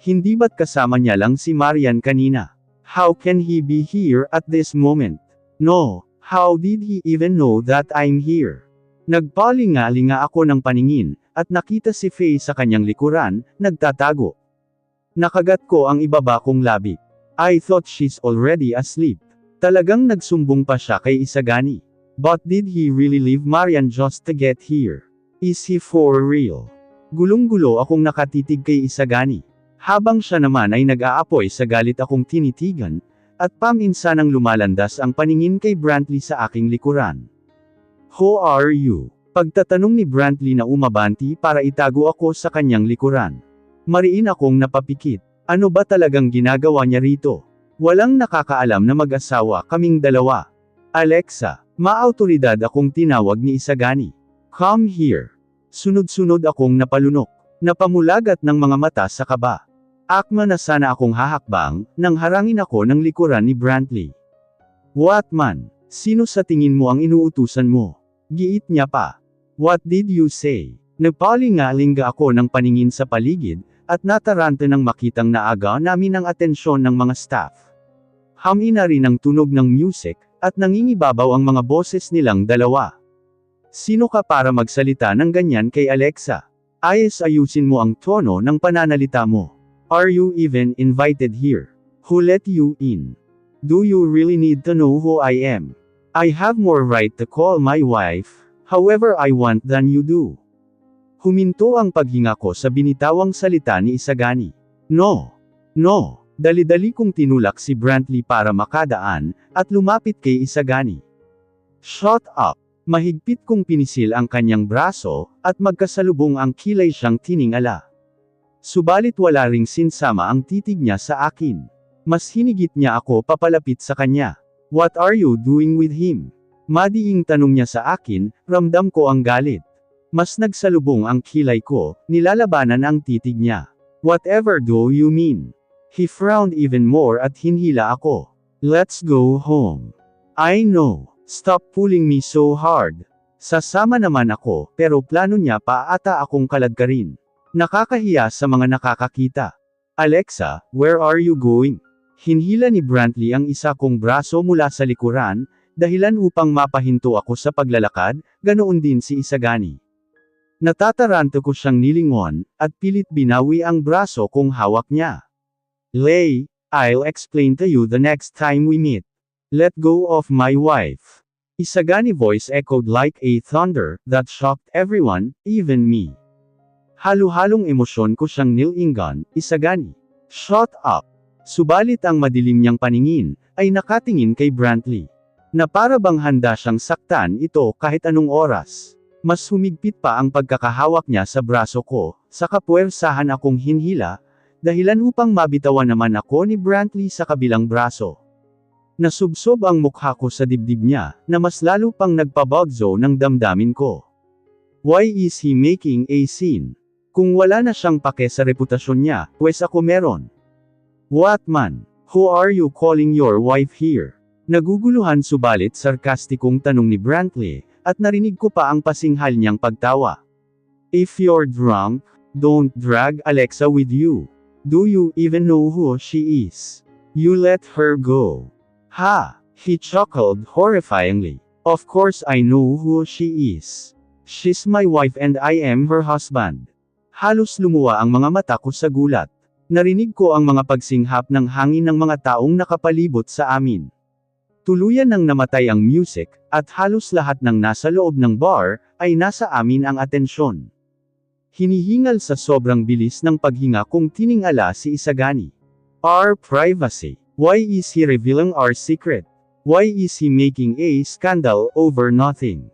Hindi ba't kasama niya lang si Marian kanina? How can he be here at this moment? No, how did he even know that I'm here? Nagpalinga-linga ako ng paningin, at nakita si Faye sa kanyang likuran, nagtatago. Nakagat ko ang ibaba kong labi. I thought she's already asleep. Talagang nagsumbong pa siya kay Isagani. But did he really leave Marian just to get here? Is he for real? Gulong-gulo akong nakatitig kay Isagani. Habang siya naman ay nag-aapoy sa galit akong tinitigan, at paminsanang lumalandas ang paningin kay Brantley sa aking likuran. Who are you? Pagtatanong ni Brantley na umabanti para itago ako sa kanyang likuran. Mariin akong napapikit. Ano ba talagang ginagawa niya rito? Walang nakakaalam na mag-asawa kaming dalawa. Alexa, maautoridad akong tinawag ni Isagani. Come here. Sunod-sunod akong napalunok. Napamulagat ng mga mata sa kaba. Akma na sana akong hahakbang, nang harangin ako ng likuran ni Brantley. What man? Sino sa tingin mo ang inuutusan mo? Giit niya pa. What did you say? Nagpalinga-linga ako ng paningin sa paligid, at nataranta nang makitang naaga namin ang atensyon ng mga staff. Hami na rin ang tunog ng music, at nangingibabaw ang mga boses nilang dalawa. Sino ka para magsalita ng ganyan kay Alexa? Ayusin mo ang tono ng pananalita mo. Are you even invited here? Who let you in? Do you really need to know who I am? I have more right to call my wife, however I want than you do. Huminto ang paghinga ko sa binitawang salita ni Isagani. No. No. Dali-dali kong tinulak si Brantley para makadaan, at lumapit kay Isagani. Shut up. Mahigpit kong pinisil ang kanyang braso, at magkasalubong ang kilay siyang tiningala. Subalit wala ring sinsama ang titig niya sa akin. Mas hinigit niya ako papalapit sa kanya. What are you doing with him? Madiing tanong niya sa akin, ramdam ko ang galit. Mas nagsalubong ang kilay ko, nilalabanan ang titig niya. Whatever do you mean? He frowned even more at hinhila ako. Let's go home. I know. Stop pulling me so hard. Sasama naman ako, pero plano niya pa ata akong kaladkarin. Nakakahiya sa mga nakakakita. Alexa, where are you going? Hinhila ni Brantley ang isa kong braso mula sa likuran, dahilan upang mapahinto ako sa paglalakad, ganoon din si Isagani. Natataranto ko siyang nilingon, at pilit binawi ang braso kong hawak niya. Lay, I'll explain to you the next time we meet. Let go of my wife. Isagani voice echoed like a thunder, that shocked everyone, even me. Halo-halong emosyon ko siyang nilingan, Isagani. Shut up. Subalit ang madilim niyang paningin, ay nakatingin kay Brantley. Na para bang handa siyang saktan ito kahit anong oras. Mas humigpit pa ang pagkakahawak niya sa braso ko, sa kapuwersahan akong hinhila, dahilan upang mabitawan naman ako ni Brantley sa kabilang braso. Nasubsob ang mukha ko sa dibdib niya, na mas lalo pang nagpabagzo ng damdamin ko. Why is he making a scene? Kung wala na siyang pake sa reputasyon niya, pues ako meron. What man? Who are you calling your wife here? Naguguluhan subalit sarkastikong tanong ni Brantley, at narinig ko pa ang pasinghal niyang pagtawa. If you're drunk, don't drag Alexa with you. Do you even know who she is? You let her go. Ha! He chuckled horrifyingly. Of course I know who she is. She's my wife and I am her husband. Halos lumuwa ang mga mata ko sa gulat. Narinig ko ang mga pagsinghap ng hangin ng mga taong nakapalibot sa amin. Tuluyan nang namatay ang music, at halos lahat ng nasa loob ng bar, ay nasa amin ang atensyon. Hinihingal sa sobrang bilis ng paghinga kong tiningala si Isagani. Our privacy. Why is he revealing our secret? Why is he making a scandal over nothing?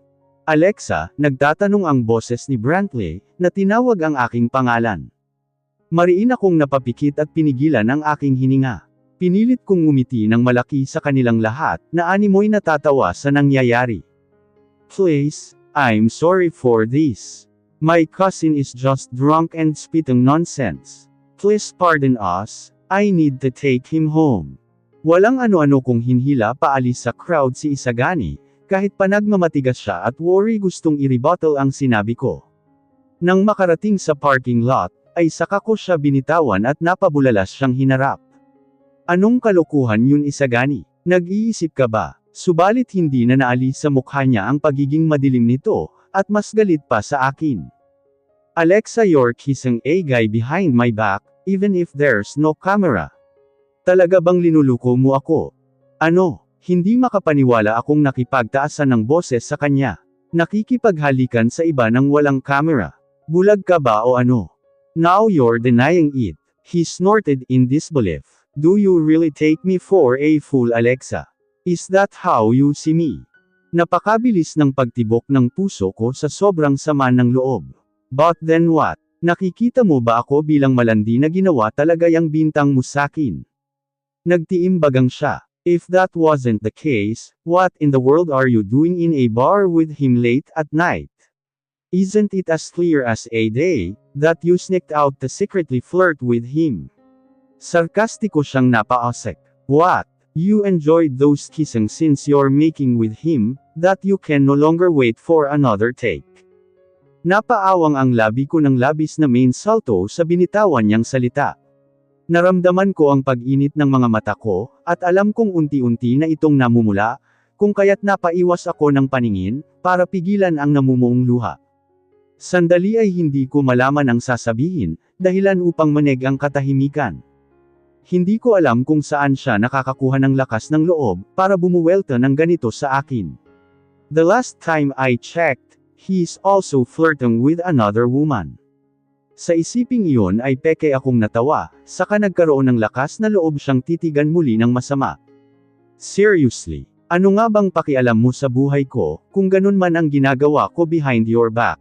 Alexa, nagtatanong ang boses ni Brantley, na tinawag ang aking pangalan. Mariin akong napapikit at pinigilan ang aking hininga. Pinilit kong ngumiti ng malaki sa kanilang lahat, na animoy natatawa sa nangyayari. Please, I'm sorry for this. My cousin is just drunk and spitting nonsense. Please pardon us, I need to take him home. Walang ano-ano kong hinhila paalis sa crowd si Isagani, kahit pa nagmamatigas siya at worry gustong i-rebuttal ang sinabi ko. Nang makarating sa parking lot, ay saka ko siya binitawan at napabulalas siyang hinarap. Anong kalokohan yun Isagani? Nag-iisip ka ba? Subalit hindi na naalis sa mukha niya ang pagiging madilim nito, at mas galit pa sa akin. Alexa, you're kissing a guy behind my back, even if there's no camera. Talaga bang linuluko mo ako? Ano? Hindi makapaniwala akong nakipagtaasan ng boses sa kanya. Nakikipaghalikan sa iba nang walang camera. Bulag ka ba o ano? Now you're denying it. He snorted in disbelief. Do you really take me for a fool, Alexa? Is that how you see me? Napakabilis ng pagtibok ng puso ko sa sobrang sama ng loob. But then what? Nakikita mo ba ako bilang malandi na ginawa talaga yang bintang mo sakin? Nagtiimbagang siya. If that wasn't the case, what in the world are you doing in a bar with him late at night? Isn't it as clear as a day, that you sneaked out to secretly flirt with him? Sarkastiko siyang napaosek. What? You enjoyed those kissing since you're making with him, that you can no longer wait for another take. Napaawang ang labi ko ng labis na main salto sa binitawan niyang salita. Naramdaman ko ang pag-init ng mga mata ko, at alam kong unti-unti na itong namumula, kung kaya't napaiwas ako ng paningin, para pigilan ang namumuong luha. Sandali ay hindi ko malaman ang sasabihin, dahilan upang maneg ang katahimikan. Hindi ko alam kung saan siya nakakakuha ng lakas ng loob, para bumuwelta ng ganito sa akin. The last time I checked, he's also flirting with another woman. Sa isiping iyon ay peke akong natawa, saka nagkaroon ng lakas na loob siyang titigan muli ng masama. Seriously, ano nga bang pakialam mo sa buhay ko, kung ganun man ang ginagawa ko behind your back?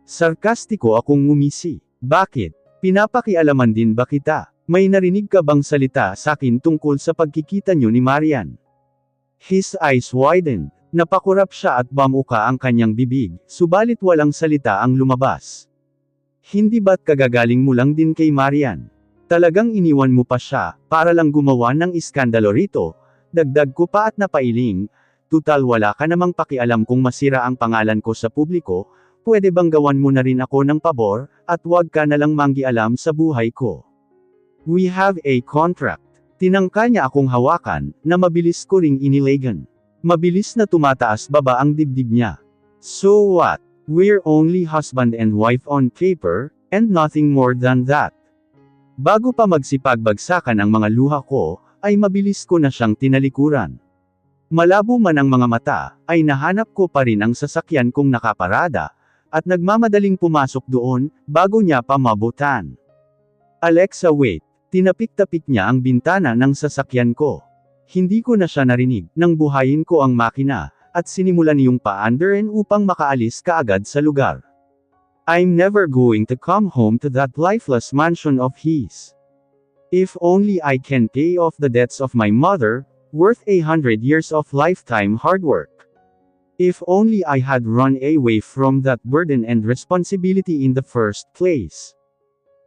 Sarkastiko akong ngumisi. Bakit? Pinapakialaman din ba kita? May narinig ka bang salita sa akin tungkol sa pagkikita niyo ni Marian? His eyes widened. Napakurap siya at bamuka ang kanyang bibig, subalit walang salita ang lumabas. Hindi ba't kagagaling mo lang din kay Marian? Talagang iniwan mo pa siya, para lang gumawa ng iskandalo rito? Dagdag ko pa at napailing, tutal wala ka namang pakialam kung masira ang pangalan ko sa publiko, pwede bang gawan mo na rin ako ng pabor, at wag ka nalang manggialam sa buhay ko. We have a contract. Tinangka niya akong hawakan, na mabilis ko ring inilegan. Mabilis na tumataas baba ang dibdib niya. So what? We're only husband and wife on paper, and nothing more than that. Bago pa magsipagbagsakan ang mga luha ko, ay mabilis ko na siyang tinalikuran. Malabo man ang mga mata, ay nahanap ko pa rin ang sasakyan kong nakaparada, at nagmamadaling pumasok doon, bago niya pa mabutan. Alexa, wait. Tinapik-tapik niya ang bintana ng sasakyan ko. Hindi ko na siya narinig, nang buhayin ko ang makina, at sinimulan niyong paandarin upang makaalis kaagad sa lugar. I'm never going to come home to that lifeless mansion of his. If only I can pay off the debts of my mother, worth 100 years of lifetime hard work. If only I had run away from that burden and responsibility in the first place.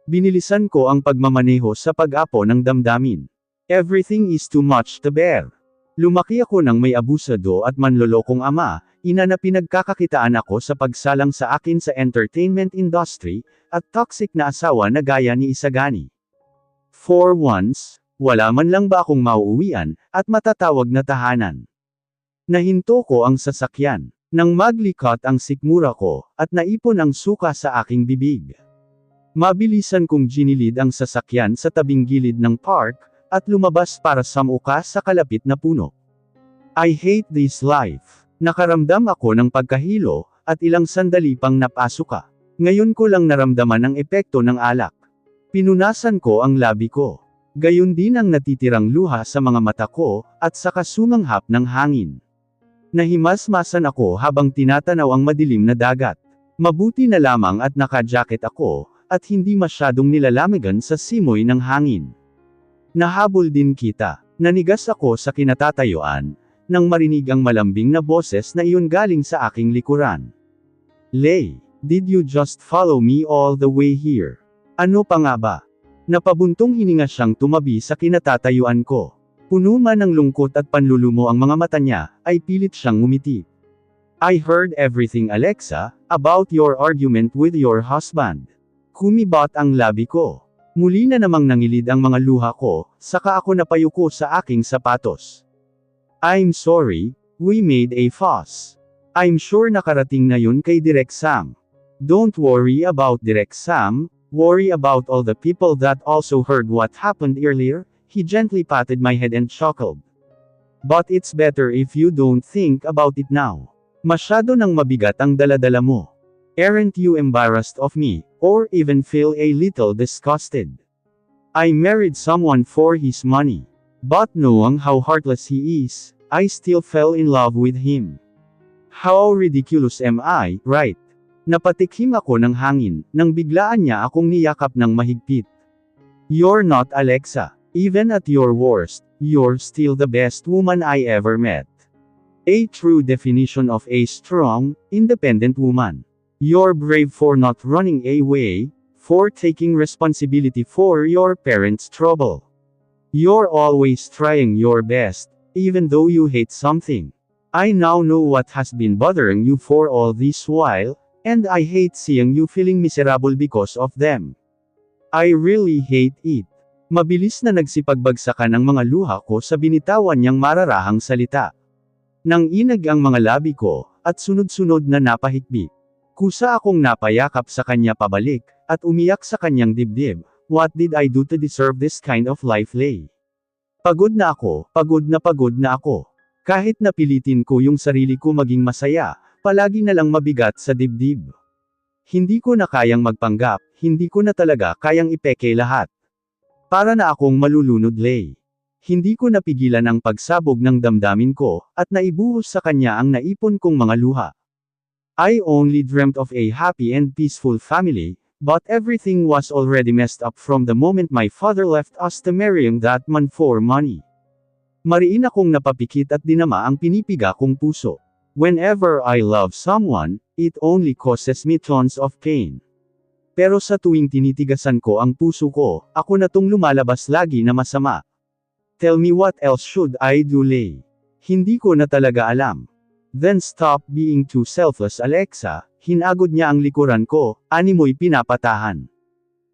Binilisan ko ang pagmamaneho sa pag-apo ng damdamin. Everything is too much to bear. Lumaki ako ng may abusado at manlolokong ama, ina na pinagkakakitaan ako sa pagsalang sa akin sa entertainment industry, at toxic na asawa na gaya ni Isagani. For once, wala man lang ba akong mauuwian, at matatawag na tahanan. Nahinto ko ang sasakyan, nang maglikot ang sikmura ko, at naipon ang suka sa aking bibig. Mabilisan kong ginilid ang sasakyan sa tabing gilid ng park, at lumabas para samuka sa kalapit na puno. I hate this life. Nakaramdam ako ng pagkahilo, at ilang sandali pang napasuka. Ngayon ko lang naramdaman ang epekto ng alak. Pinunasan ko ang labi ko. Gayon din ang natitirang luha sa mga mata ko, at saka sumanghap ng hangin. Nahimasmasan ako habang tinatanaw ang madilim na dagat. Mabuti na lamang at naka-jacket ako, at hindi masyadong nilalamigan sa simoy ng hangin. Nahabol din kita. Nanigas ako sa kinatatayuan, nang marinig ang malambing na boses na iyon galing sa aking likuran. Lay, did you just follow me all the way here? Ano pa nga ba? Napabuntong hininga siyang tumabi sa kinatatayuan ko. Puno man ng lungkot at panlulumo ang mga mata niya, ay pilit siyang ngumiti. I heard everything, Alexa, about your argument with your husband. Kumibot ang labi ko. Muli na namang nangilid ang mga luha ko, saka ako napayuko sa aking sapatos. I'm sorry, we made a fuss. I'm sure nakarating na yun kay Direk Sam. Don't worry about Direk Sam, worry about all the people that also heard what happened earlier. He gently patted my head and chuckled. But it's better if you don't think about it now. Masyado nang mabigat ang daladala mo. Aren't you embarrassed of me, or even feel a little disgusted? I married someone for his money. But knowing how heartless he is, I still fell in love with him. How ridiculous am I, right? Napatikhim ako ng hangin, nang biglaan niya akong niyakap ng mahigpit. You're not Alexa. Even at your worst, you're still the best woman I ever met. A true definition of a strong, independent woman. You're brave for not running away, for taking responsibility for your parents' trouble. You're always trying your best, even though you hate something. I now know what has been bothering you for all this while, and I hate seeing you feeling miserable because of them. I really hate it. Mabilis na nagsipagbagsakan ang mga luha ko sa binitawan niyang mararahang salita. Nang inag ang mga labi ko, at sunod-sunod na napahikbi. Kusa akong napayakap sa kanya pabalik, at umiyak sa kanyang dibdib. What did I do to deserve this kind of life, Lay? Pagod na ako, pagod na ako. Kahit napilitin ko yung sarili ko maging masaya, palagi na lang mabigat sa dibdib. Hindi ko na kayang magpanggap, hindi ko na talaga kayang ipeke lahat. Para na akong malulunod, Lay. Hindi ko napigilan ang pagsabog ng damdamin ko, at naibuhos sa kanya ang naipon kong mga luha. I only dreamt of a happy and peaceful family, but everything was already messed up from the moment my father left us to marrying that man for money. Mariin akong napapikit at dinama ang pinipiga kong puso. Whenever I love someone, it only causes me tons of pain. Pero sa tuwing tinitigasan ko ang puso ko, ako na tong lumalabas lagi na masama. Tell me what else should I do, Lay? Hindi ko na talaga alam. Then stop being too selfless, Alexa. Hinagod niya ang likuran ko, animoy pinapatahan.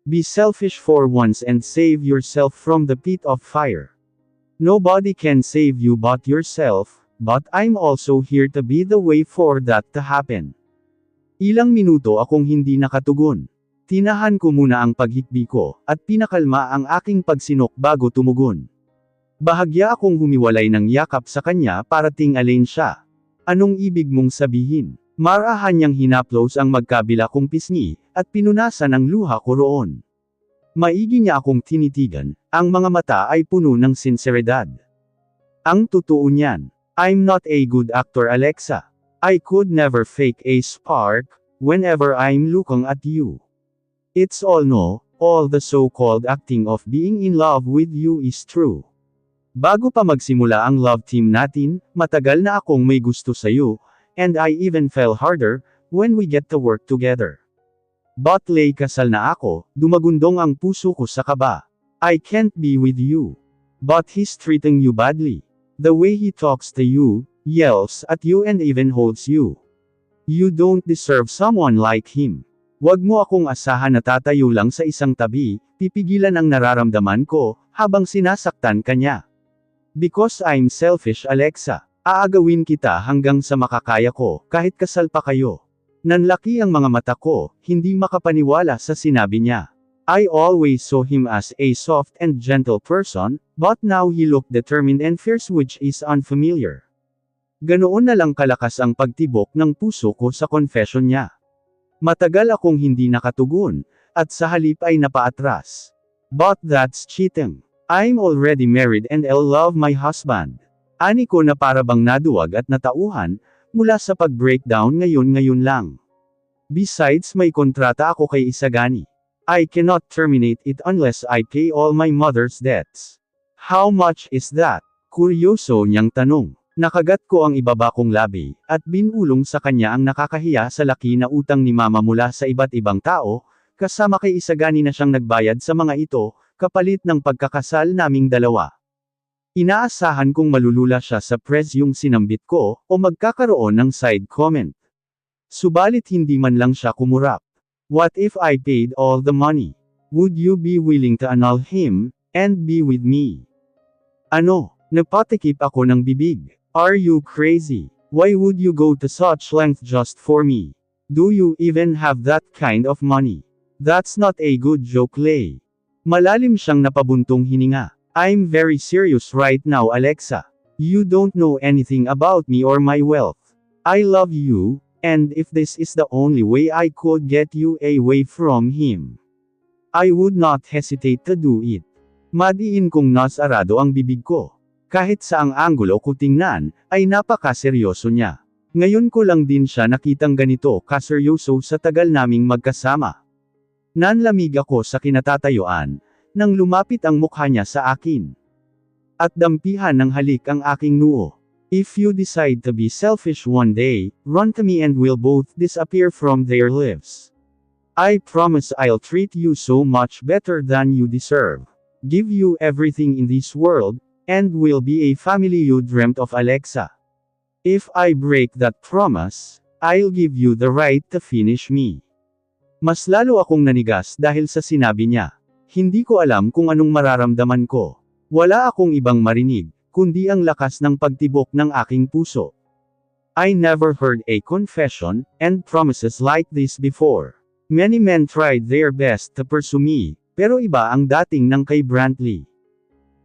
Be selfish for once and save yourself from the pit of fire. Nobody can save you but yourself, but I'm also here to be the way for that to happen. Ilang minuto akong hindi nakatugon. Tinahan ko muna ang paghikbi ko, at pinakalma ang aking pagsinok bago tumugon. Bahagya akong humiwalay ng yakap sa kanya para tingalin siya. Anong ibig mong sabihin? Marahan niyang hinaplos ang magkabila kong pisngi, at pinunasan ang luha ko roon. Maigi niya akong tinitigan, ang mga mata ay puno ng sinseridad. Ang totoo niyan, I'm not a good actor, Alexa. I could never fake a spark, whenever I'm looking at you. It's all no, all the so-called acting of being in love with you is true. Bago pa magsimula ang love team natin, matagal na akong may gusto sa'yo, and I even fell harder, when we get to work together. But Lay, kasal na ako, dumagundong ang puso ko sa kaba. I can't be with you. But he's treating you badly. The way he talks to you, yells at you and even holds you. You don't deserve someone like him. Wag mo akong asahan na tatayo lang sa isang tabi, pipigilan ang nararamdaman ko, habang sinasaktan ka niya. Because I'm selfish, Alexa. Aagawin kita hanggang sa makakaya ko, kahit kasal pa kayo. Nanlaki ang mga mata ko, hindi makapaniwala sa sinabi niya. I always saw him as a soft and gentle person, but now he looked determined and fierce, which is unfamiliar. Ganoon na lang kalakas ang pagtibok ng puso ko sa confession niya. Matagal akong hindi nakatugon, at sa halip ay napaatras. But that's cheating. I'm already married and I'll love my husband. Ani ko na para bang naduwag at natauhan, mula sa pag-breakdown ngayon lang. Besides, may kontrata ako kay Isagani. I cannot terminate it unless I pay all my mother's debts. How much is that? Kuryoso niyang tanong. Nakagat ko ang ibaba kong labi, at binulong sa kanya ang nakakahiya sa laki na utang ni mama mula sa iba't ibang tao, kasama kay Isagani na siyang nagbayad sa mga ito, kapalit ng pagkakasal naming dalawa. Inaasahan kong malulula siya sa presyong sinambit ko, o magkakaroon ng side comment. Subalit hindi man lang siya kumurap. What if I paid all the money? Would you be willing to annul him, and be with me? Ano? Napatikip ako ng bibig. Are you crazy? Why would you go to such length just for me? Do you even have that kind of money? That's not a good joke, Lay. Malalim siyang napabuntong hininga. I'm very serious right now, Alexa. You don't know anything about me or my wealth. I love you, and if this is the only way I could get you away from him, I would not hesitate to do it. Madiin kong nasarado ang bibig ko. Kahit saang anggulo ko tingnan, ay napakaseryoso niya. Ngayon ko lang din siya nakitang ganito kaseryoso sa tagal naming magkasama. Nanlamig ako sa kinatatayuan, nang lumapit ang mukha niya sa akin. At dampihan ng halik ang aking noo. If you decide to be selfish one day, run to me and we'll both disappear from their lives. I promise I'll treat you so much better than you deserve. Give you everything in this world, and we'll be a family you dreamt of, Alexa. If I break that promise, I'll give you the right to finish me. Mas lalo akong nanigas dahil sa sinabi niya. Hindi ko alam kung anong mararamdaman ko. Wala akong ibang marinig, kundi ang lakas ng pagtibok ng aking puso. I never heard a confession, and promises like this before. Many men tried their best to pursue me, pero iba ang dating ng kay Brantley.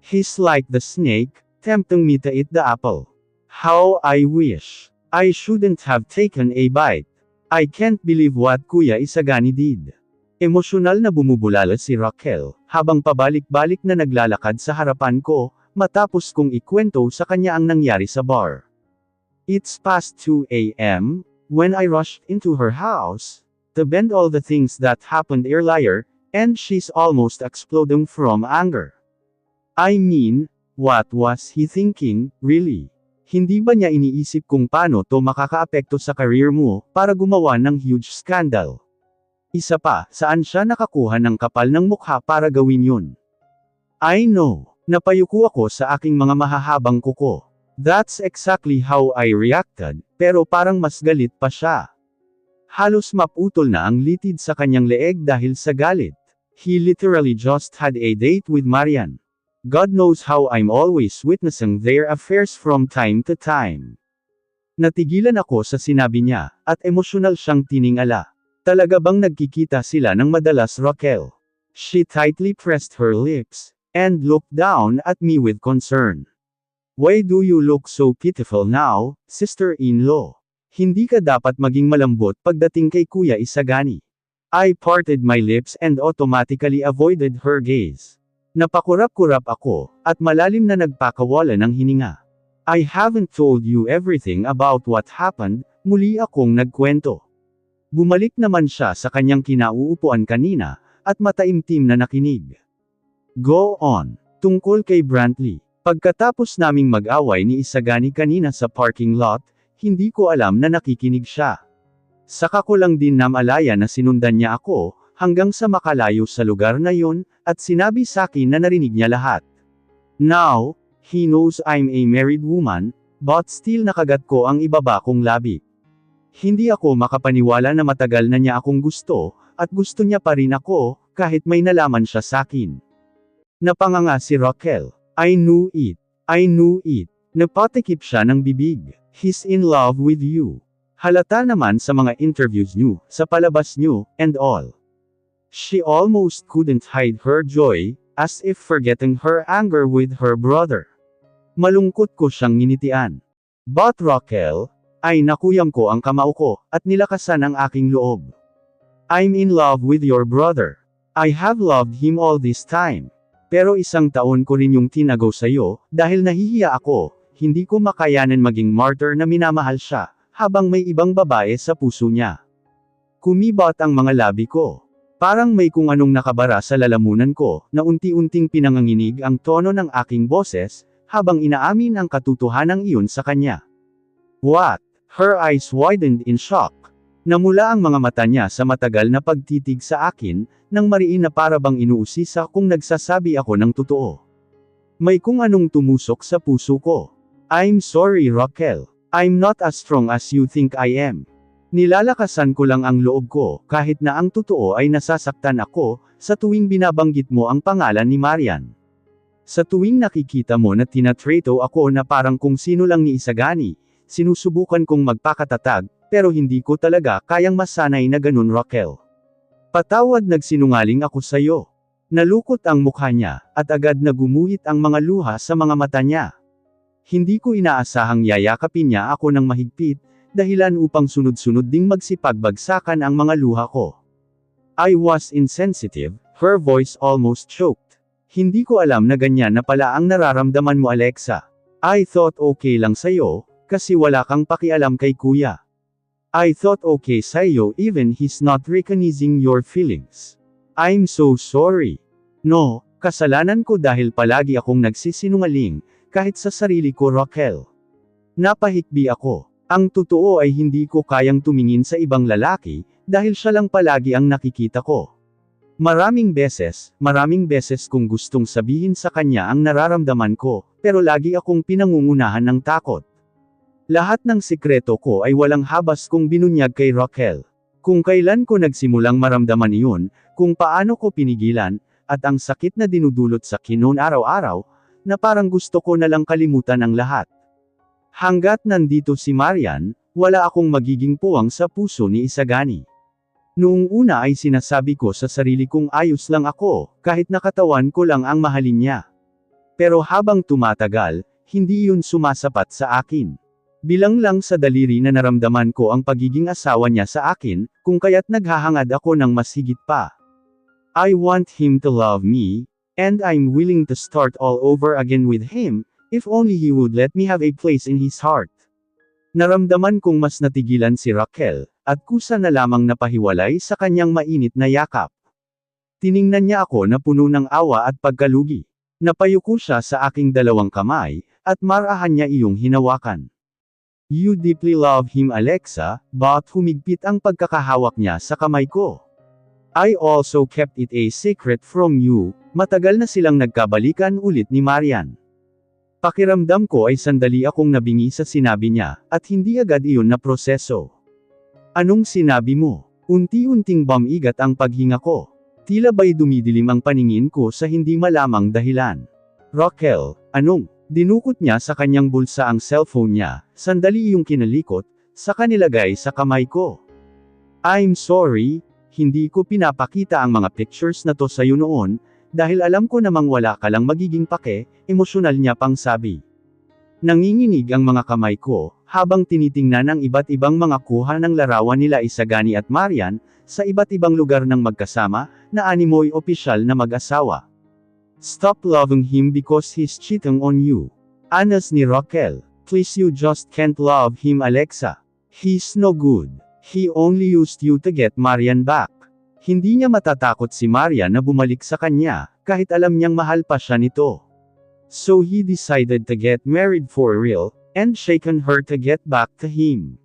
He's like the snake, tempting me to eat the apple. How I wish I shouldn't have taken a bite. I can't believe what Kuya Isagani did. Emosyonal na bumubulala si Raquel, habang pabalik-balik na naglalakad sa harapan ko, matapos kong ikwento sa kanya ang nangyari sa bar. It's past 2 a.m., when I rushed into her house, to bend all the things that happened earlier, and she's almost exploding from anger. I mean, what was he thinking, really? Hindi ba niya iniisip kung paano to makakaapekto sa career mo, para gumawa ng huge scandal? Isa pa, saan siya nakakuha ng kapal ng mukha para gawin yun? I know. Napayuko ako sa aking mga mahahabang kuko. That's exactly how I reacted, pero parang mas galit pa siya. Halos maputol na ang litid sa kanyang leeg dahil sa galit. He literally just had a date with Marian. God knows how I'm always witnessing their affairs from time to time. Natigilan ako sa sinabi niya, at emosyonal siyang tiningala. Talaga bang nagkikita sila ng madalas, Raquel? She tightly pressed her lips, and looked down at me with concern. Why do you look so pitiful now, sister-in-law? Hindi ka dapat maging malambot pagdating kay Kuya Isagani. I parted my lips and automatically avoided her gaze. Napakurap-kurap ako, at malalim na nagpakawala ng hininga. I haven't told you everything about what happened, muli akong nagkwento. Bumalik naman siya sa kanyang kinauupuan kanina, at mataimtim na nakinig. Go on. Tungkol kay Brantley. Pagkatapos naming mag-away ni Isagani kanina sa parking lot, hindi ko alam na nakikinig siya. Saka ko lang din namalaya na sinundan niya ako, hanggang sa makalayo sa lugar na yun, at sinabi sa akin na narinig niya lahat. Now, he knows I'm a married woman, but still nakagat ko ang ibaba kong labi. Hindi ako makapaniwala na matagal na niya akong gusto, at gusto niya pa rin ako, kahit may nalaman siya sa akin. Napanganga si Raquel. I knew it. I knew it. Napatikip siya ng bibig. He's in love with you. Halata naman sa mga interviews niyo, sa palabas niyo, and all. She almost couldn't hide her joy, as if forgetting her anger with her brother. Malungkot ko siyang nginitian. But Raquel, ay nakuyam ko ang kamao ko, at nilakasan ang aking loob. I'm in love with your brother. I have loved him all this time. Pero isang taon ko rin yung tinago sa'yo, dahil nahihiya ako, hindi ko makayanan maging martyr na minamahal siya, habang may ibang babae sa puso niya. Kumibat ang mga labi ko. Parang may kung anong nakabara sa lalamunan ko, na unti-unting pinanganginig ang tono ng aking boses, habang inaamin ang katotohanang iyon sa kanya. What? Her eyes widened in shock. Namula ang mga mata niya sa matagal na pagtitig sa akin, nang mariin na para bang inuusisa kung nagsasabi ako ng totoo. May kung anong tumusok sa puso ko. I'm sorry, Raquel. I'm not as strong as you think I am. Nilalakasan ko lang ang loob ko, kahit na ang totoo ay nasasaktan ako, sa tuwing binabanggit mo ang pangalan ni Marian. Sa tuwing nakikita mo na tinatreto ako na parang kung sino lang ni Isagani, sinusubukan kong magpakatatag, pero hindi ko talaga kayang masanay na ganun, Raquel. Patawad, nagsinungaling ako sa'yo. Nalukot ang mukha niya, at agad na gumuhit ang mga luha sa mga mata niya. Hindi ko inaasahang yayakapin niya ako ng mahigpit, dahilan upang sunod-sunod ding magsipagbagsakan ang mga luha ko. I was insensitive, her voice almost choked. Hindi ko alam na ganyan na pala ang nararamdaman mo, Alexa. I thought okay lang sa'yo, kasi wala kang pakialam kay kuya. I thought okay sa'yo even he's not recognizing your feelings. I'm so sorry. No, kasalanan ko dahil palagi akong nagsisinungaling, kahit sa sarili ko, Raquel. Napahikbi ako. Ang totoo ay hindi ko kayang tumingin sa ibang lalaki, dahil siya lang palagi ang nakikita ko. Maraming beses kong gustong sabihin sa kanya ang nararamdaman ko, pero lagi akong pinangungunahan ng takot. Lahat ng sikreto ko ay walang habas kung binunyag kay Raquel. Kung kailan ko nagsimulang maramdaman iyon, kung paano ko pinigilan, at ang sakit na dinudulot sa akin noon araw-araw, na parang gusto ko na lang kalimutan ang lahat. Hanggat nandito si Marian, wala akong magiging puwang sa puso ni Isagani. Noong una ay sinasabi ko sa sarili kong ayos lang ako, kahit nakatawan ko lang ang mahalin niya. Pero habang tumatagal, hindi yun sumasapat sa akin. Bilang lang sa daliri na naramdaman ko ang pagiging asawa niya sa akin, kung kaya't naghahangad ako ng mas higit pa. I want him to love me, and I'm willing to start all over again with him, if only he would let me have a place in his heart. Naramdaman kong mas natigilan si Raquel, at kusa na lamang napahiwalay sa kanyang mainit na yakap. Tiningnan niya ako na puno ng awa at pagkalugi. Napayuko siya sa aking dalawang kamay, at marahan niya iyong hinawakan. You deeply love him, Alexa, but humigpit ang pagkakahawak niya sa kamay ko. I also kept it a secret from you. Matagal na silang nagkabalikan ulit ni Marian. Pakiramdam ko ay sandali akong nabingi sa sinabi niya, at hindi agad iyon na proseso. Anong sinabi mo? Unti-unting bumigat ang paghinga ko. Tila ba'y dumidilim ang paningin ko sa hindi malamang dahilan. Raquel, anong? Dinukot niya sa kanyang bulsa ang cellphone niya, sandali iyong kinalikot, saka nilagay sa kamay ko. I'm sorry, hindi ko pinapakita ang mga pictures na to sa'yo noon, dahil alam ko namang wala ka lang magiging pake, emosyonal niya pang sabi. Nanginginig ang mga kamay ko, habang tinitingnan ang iba't ibang mga kuha ng larawan nila Isagani at Marian, sa iba't ibang lugar ng magkasama, na animoy opisyal na mag-asawa. Stop loving him because he's cheating on you. Anas ni Raquel, please, you just can't love him, Alexa. He's no good. He only used you to get Marian back. Hindi niya matatakot si Marian na bumalik sa kanya, kahit alam niyang mahal pa siya nito. So he decided to get married for real, and shaken her to get back to him.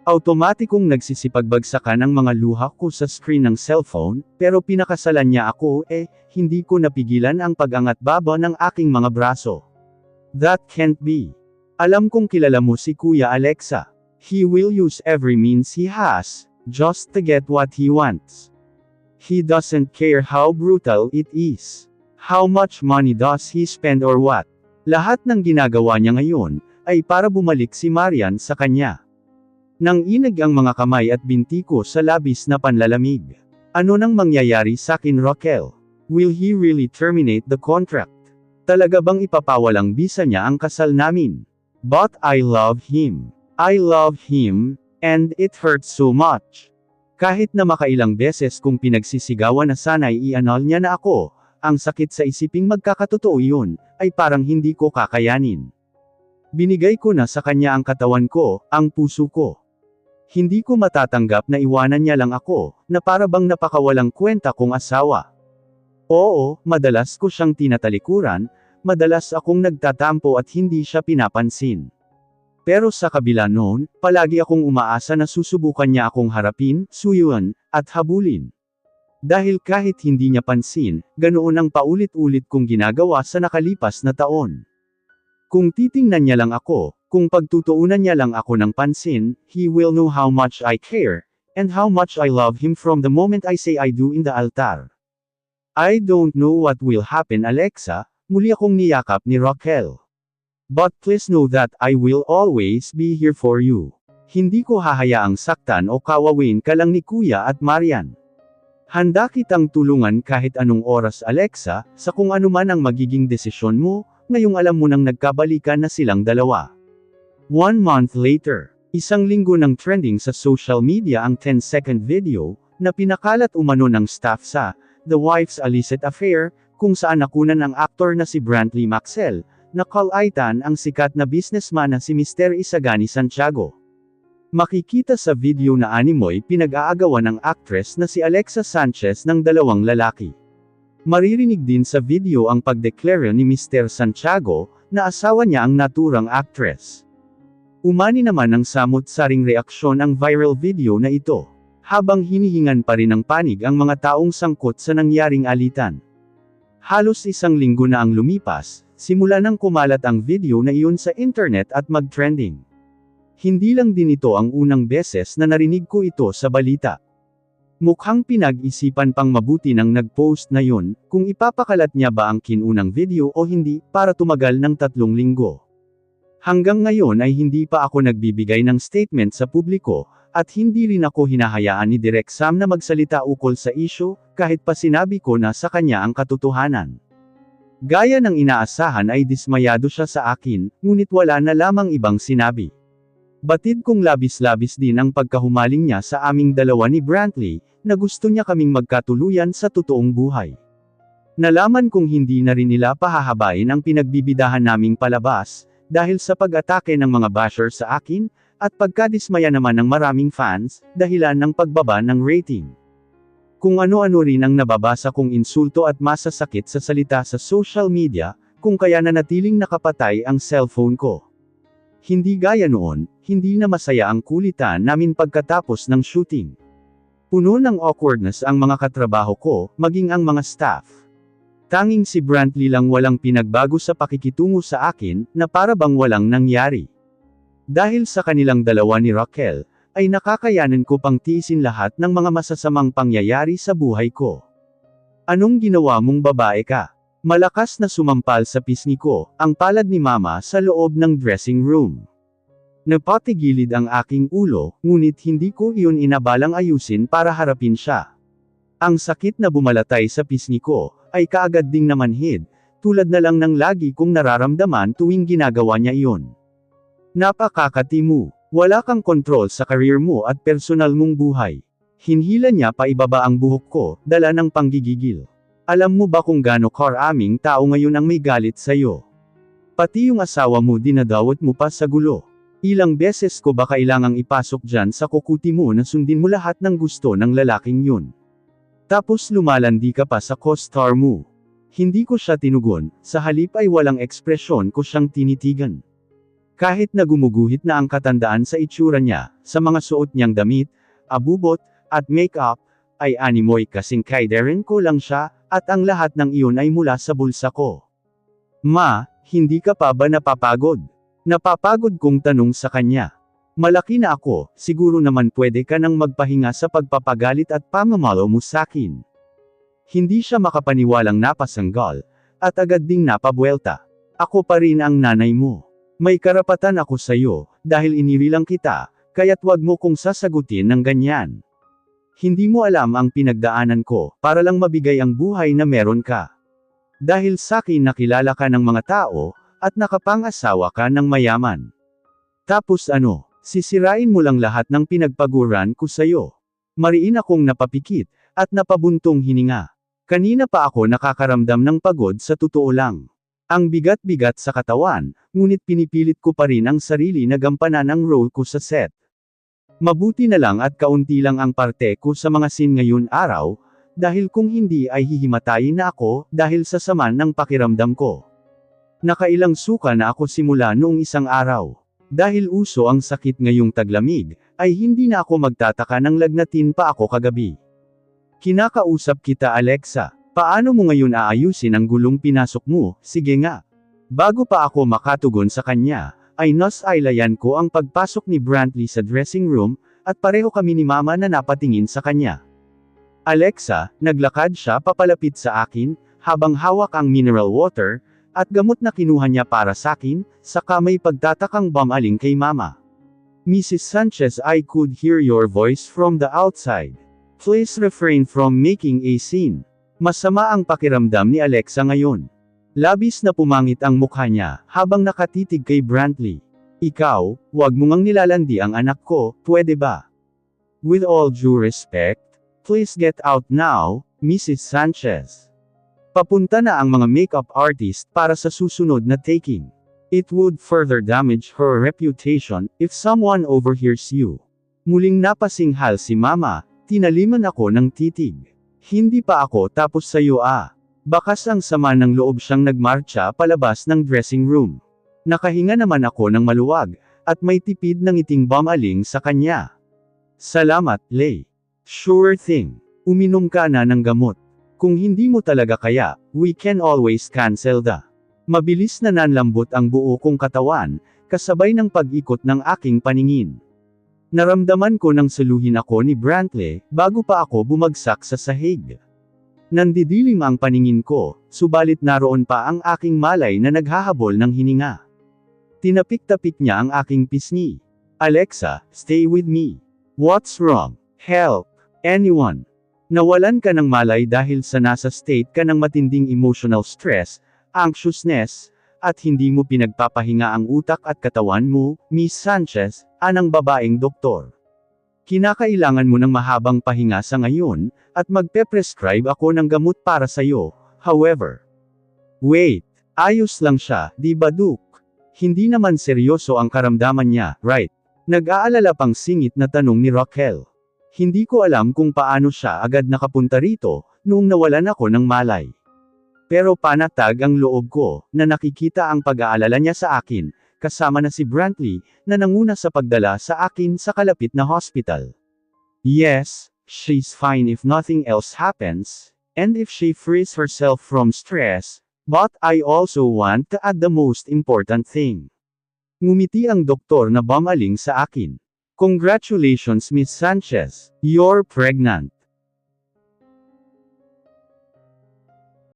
Automatikong nagsisipagbagsakan ang mga luha ko sa screen ng cellphone, pero pinakasalan niya ako, hindi ko napigilan ang pag-angat baba ng aking mga braso. That can't be. Alam kong kilala mo si Kuya Alexa. He will use every means he has, just to get what he wants. He doesn't care how brutal it is. How much money does he spend or what? Lahat ng ginagawa niya ngayon, ay para bumalik si Marian sa kanya. Nang inag ang mga kamay at binti ko sa labis na panlalamig. Ano nang mangyayari sa akin, Raquel? Will he really terminate the contract? Talaga bang ipapawalang bisa niya ang kasal namin? But I love him. I love him, and it hurts so much. Kahit na makailang beses kong pinagsisigawan na sana'y i-annul niya na ako, ang sakit sa isiping magkakatotoo yun, ay parang hindi ko kakayanin. Binigay ko na sa kanya ang katawan ko, ang puso ko. Hindi ko matatanggap na iwanan niya lang ako, na para bang napakawalang kwenta kong asawa. Oo, madalas ko siyang tinatalikuran, madalas akong nagtatampo at hindi siya pinapansin. Pero sa kabila noon, palagi akong umaasa na susubukan niya akong harapin, suyuan, at habulin. Dahil kahit hindi niya pansin, ganoon ang paulit-ulit kong ginagawa sa nakalipas na taon. Kung titingnan niya lang ako, kung pagtutuunan niya lang ako ng pansin, he will know how much I care, and how much I love him from the moment I say I do in the altar. I don't know what will happen, Alexa, muli akong niyakap ni Raquel. But please know that I will always be here for you. Hindi ko hahayaang saktan o kawawin ka lang ni Kuya at Marian. Handa kitang tulungan kahit anong oras, Alexa, sa kung ano man ang magiging desisyon mo, ngayong alam mo nang nagkabalikan na silang dalawa. 1 month later, isang linggo ng trending sa social media ang 10-second video, na pinakalat umano ng staff sa The Wife's Illicit Affair, kung saan nakunan ang aktor na si Brantley Maxell, na kalaitan ang sikat na businessman na si Mr. Isagani Santiago. Makikita sa video na animoy pinag-aagawan ng actress na si Alexa Sanchez ng dalawang lalaki. Maririnig din sa video ang pagdeklara ni Mr. Santiago, na asawa niya ang naturang actress. Umani naman ng samot-saring reaksyon ang viral video na ito, habang hinihingan pa rin ng panig ang mga taong sangkot sa nangyaring alitan. Halos isang linggo na ang lumipas, simula nang kumalat ang video na iyon sa internet at mag-trending. Hindi lang din ito ang unang beses na narinig ko ito sa balita. Mukhang pinag-isipan pang mabuti ng nag-post na yun, kung ipapakalat niya ba ang kinunang video o hindi, para tumagal ng 3 linggo. Hanggang ngayon ay hindi pa ako nagbibigay ng statement sa publiko, at hindi rin ako hinahayaan ni Direk Sam na magsalita ukol sa issue, kahit pa sinabi ko na sa kanya ang katotohanan. Gaya ng inaasahan ay dismayado siya sa akin, ngunit wala na lamang ibang sinabi. Batid kong labis-labis din ang pagkahumaling niya sa aming dalawa ni Brantley, na gusto niya kaming magkatuluyan sa totoong buhay. Nalaman kong hindi na rin nila pahahabain ang pinagbibidahan naming palabas, dahil sa pag-atake ng mga basher sa akin, at pagkadismaya naman ng maraming fans, dahilan ng pagbaba ng rating. Kung ano-ano rin ang nababasa kong insulto at masasakit sa salita sa social media, kung kaya nanatiling nakapatay ang cellphone ko. Hindi gaya noon, hindi na masaya ang kulitan namin pagkatapos ng shooting. Puno ng awkwardness ang mga katrabaho ko, maging ang mga staff. Tanging si Brantley lang walang pinagbago sa pakikitungo sa akin, na para bang walang nangyari. Dahil sa kanilang dalawa ni Raquel, ay nakakayanan ko pang tiisin lahat ng mga masasamang pangyayari sa buhay ko. Anong ginawa mong babae ka? Malakas na sumampal sa pisngi ko, ang palad ni Mama sa loob ng dressing room. Napatigilid ang aking ulo, ngunit hindi ko iyon inabalang ayusin para harapin siya. Ang sakit na bumalatay sa pisngi ko, ay kaagad ding namanhid, tulad na lang ng lagi kong nararamdaman tuwing ginagawa niya iyon. Napakakati mo, wala kang kontrol sa career mo at personal mong buhay. Hinhila niya pa ibaba ang buhok ko, dala ng panggigigil. Alam mo ba kung gaano karaming tao ngayon ang may galit sa'yo? Pati yung asawa mo dinadawat mo pa sa gulo. Ilang beses ko ba kailangang ipasok dyan sa kukuti mo na sundin mo lahat ng gusto ng lalaking yun? Tapos lumalandi ka pa sa co-star mo. Hindi ko siya tinugon, sa halip ay walang ekspresyon ko siyang tinitigan. Kahit na gumuguhit na ang katandaan sa itsura niya, sa mga suot niyang damit, abubot, at make-up, ay animoy kasing kaiderin ko lang siya, at ang lahat ng iyon ay mula sa bulsa ko. Ma, hindi ka pa ba napapagod? Napapagod kong tanong sa kanya. Malaki na ako, siguro naman pwede ka nang magpahinga sa pagpapagalit at pamamalo mo sakin. Hindi siya makapaniwalang napasanggal, at agad ding napabuelta. Ako pa rin ang nanay mo. May karapatan ako sa'yo, dahil iniwilang kita, kaya't wag mo kong sasagutin ng ganyan. Hindi mo alam ang pinagdaanan ko, para lang mabigay ang buhay na meron ka. Dahil sakin nakilala ka ng mga tao, at nakapangasawa ka ng mayaman. Tapos ano? Sisirain mo lang lahat ng pinagpaguran ko sa'yo. Mariin akong napapikit, at napabuntong hininga. Kanina pa ako nakakaramdam ng pagod sa totoo lang. Ang bigat-bigat sa katawan, ngunit pinipilit ko pa rin ang sarili na gampanan ang role ko sa set. Mabuti na lang at kaunti lang ang parte ko sa mga scene ngayon araw, dahil kung hindi ay hihimatayin na ako, dahil sa sama ng pakiramdam ko. Nakailang suka na ako simula noong isang araw. Dahil uso ang sakit ngayong taglamig, ay hindi na ako magtataka nang lagnatin pa ako kagabi. Kinakausap kita Alexa, paano mo ngayon aayusin ang gulong pinasok mo? Sige nga. Bago pa ako makatugon sa kanya, ay nasailayan ko ang pagpasok ni Brantley sa dressing room, at pareho kami ni Mama na napatingin sa kanya. Alexa, naglakad siya papalapit sa akin, habang hawak ang mineral water, at gamot na kinuha niya para sa akin, saka may pagtatakang bumaling kay Mama. Mrs. Sanchez, I could hear your voice from the outside. Please refrain from making a scene. Masama ang pakiramdam ni Alexa ngayon. Labis na pumangit ang mukha niya, habang nakatitig kay Brantley. Ikaw, wag mo ngang nilalandi ang anak ko, pwede ba? With all due respect, please get out now, Mrs. Sanchez. Papunta na ang mga makeup artist para sa susunod na taking. It would further damage her reputation, if someone overhears you. Muling napasinghal si Mama, tinaliman ako ng titig. Hindi pa ako tapos sa'yo ah. Bakas ang sama ng loob siyang nagmarcha palabas ng dressing room. Nakahinga naman ako ng maluwag, at may tipid ng iting bumaling sa kanya. Salamat, Lay. Sure thing. Uminom ka na ng gamot. Kung hindi mo talaga kaya, we can always cancel the. Mabilis na nanlambot ang buo kong katawan, kasabay ng pag-ikot ng aking paningin. Naramdaman ko nang saluhin ako ni Brantley, bago pa ako bumagsak sa sahig. Nandidilim ang paningin ko, subalit naroon pa ang aking malay na naghahabol ng hininga. Tinapik-tapik niya ang aking pisngi. Alexa, stay with me. What's wrong? Help! Anyone? Nawalan ka ng malay dahil sa nasa state ka ng matinding emotional stress, anxiousness, at hindi mo pinagpapahinga ang utak at katawan mo, Miss Sanchez, anang babaeng doktor. Kinakailangan mo ng mahabang pahinga sa ngayon, at magpe-prescribe ako ng gamot para sa'yo, however. Wait, ayos lang siya, di ba Duke? Hindi naman seryoso ang karamdaman niya, right? Nag-aalala pang singit na tanong ni Raquel. Hindi ko alam kung paano siya agad nakapunta rito, noong nawalan ako ng malay. Pero panatag ang loob ko, na nakikita ang pag-aalala niya sa akin, kasama na si Brantley, na nanguna sa pagdala sa akin sa kalapit na hospital. Yes, she's fine if nothing else happens, and if she frees herself from stress, but I also want to add the most important thing. Ngumiti ang doktor na bumaling sa akin. Congratulations Miss Sanchez, you're pregnant.